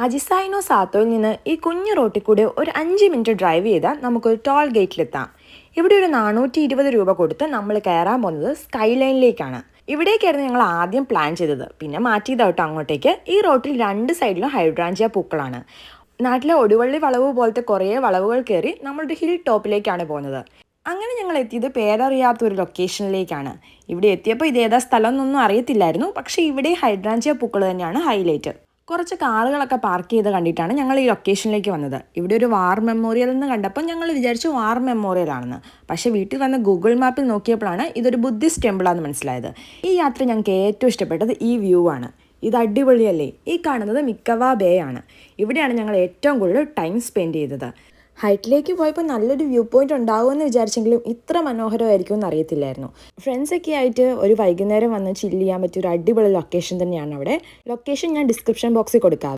അജിസായിനോ സാത്തോയിൽ നിന്ന് ഈ കുഞ്ഞു റോട്ടിൽ കൂടെ ഒരു 5 മിനിറ്റ് ഡ്രൈവ് ചെയ്താൽ നമുക്കൊരു ടോൾ ഗേറ്റിലെത്താം. ഇവിടെ ഒരു 420 രൂപ കൊടുത്ത് നമ്മൾ കയറാൻ പോകുന്നത് സ്കൈ ലൈനിലേക്കാണ്. ഇവിടേക്കായിരുന്നു ഞങ്ങൾ ആദ്യം പ്ലാൻ ചെയ്തത്, പിന്നെ മാറ്റിയതാവട്ടെ അങ്ങോട്ടേക്ക്. ഈ റോട്ടിൽ 2 സൈഡിലും ഹൈഡ്രാഞ്ചിയ പൂക്കളാണ്. നാട്ടിലെ ഒടുവള്ളി വളവ് പോലത്തെ കുറേ വളവുകൾ കയറി നമ്മളൊരു ഹിൽ ടോപ്പിലേക്കാണ് പോകുന്നത്. അങ്ങനെ ഞങ്ങൾ എത്തിയത് പേരറിയാത്ത ഒരു ലൊക്കേഷനിലേക്കാണ്. ഇവിടെ എത്തിയപ്പോൾ ഇതേതാ സ്ഥലം എന്നൊന്നും അറിയത്തില്ലായിരുന്നു, പക്ഷേ ഇവിടെ ഹൈഡ്രാഞ്ചിയ പൂക്കൾ തന്നെയാണ് ഹൈലൈറ്റ്. കുറച്ച് കാറുകളൊക്കെ പാർക്ക് ചെയ്ത് കണ്ടിട്ടാണ് ഞങ്ങൾ ഈ ലൊക്കേഷനിലേക്ക് വന്നത്. ഇവിടെ ഒരു വാർ മെമ്മോറിയൽ എന്ന് കണ്ടപ്പോൾ ഞങ്ങൾ വിചാരിച്ചു വാർ മെമ്മോറിയൽ ആണെന്ന്. പക്ഷേ വീട്ടിൽ വന്ന് ഗൂഗിൾ മാപ്പിൽ നോക്കിയപ്പോഴാണ് ഇതൊരു ബുദ്ധിസ്റ്റ് ടെമ്പിളാണെന്ന് മനസ്സിലായത്. ഈ യാത്ര ഞങ്ങൾക്ക് ഏറ്റവും ഇഷ്ടപ്പെട്ടത് ഈ വ്യൂ ആണ്. ഇത് അടിപൊളിയല്ലേ? ഈ കാണുന്നത് മിക്കവാ ബേ ആണ്. ഇവിടെയാണ് ഞങ്ങൾ ഏറ്റവും കൂടുതൽ ടൈം സ്പെൻഡ് ചെയ്തത്. ഹൈറ്റിലേക്ക് പോയപ്പോൾ നല്ലൊരു വ്യൂ പോയിന്റ് ഉണ്ടാവുമെന്ന് വിചാരിച്ചെങ്കിലും ഇത്ര മനോഹരമായിരിക്കും എന്ന് അറിയത്തില്ലായിരുന്നു. ഫ്രണ്ട്സൊക്കെ ആയിട്ട് ഒരു വൈകുന്നേരം വന്ന് ചില്ല് ചെയ്യാൻ പറ്റിയ ഒരു അടിപൊളി ലൊക്കേഷൻ തന്നെയാണ് അവിടെ. ലൊക്കേഷൻ ഞാൻ ഡിസ്ക്രിപ്ഷൻ ബോക്സിൽ കൊടുക്കാം.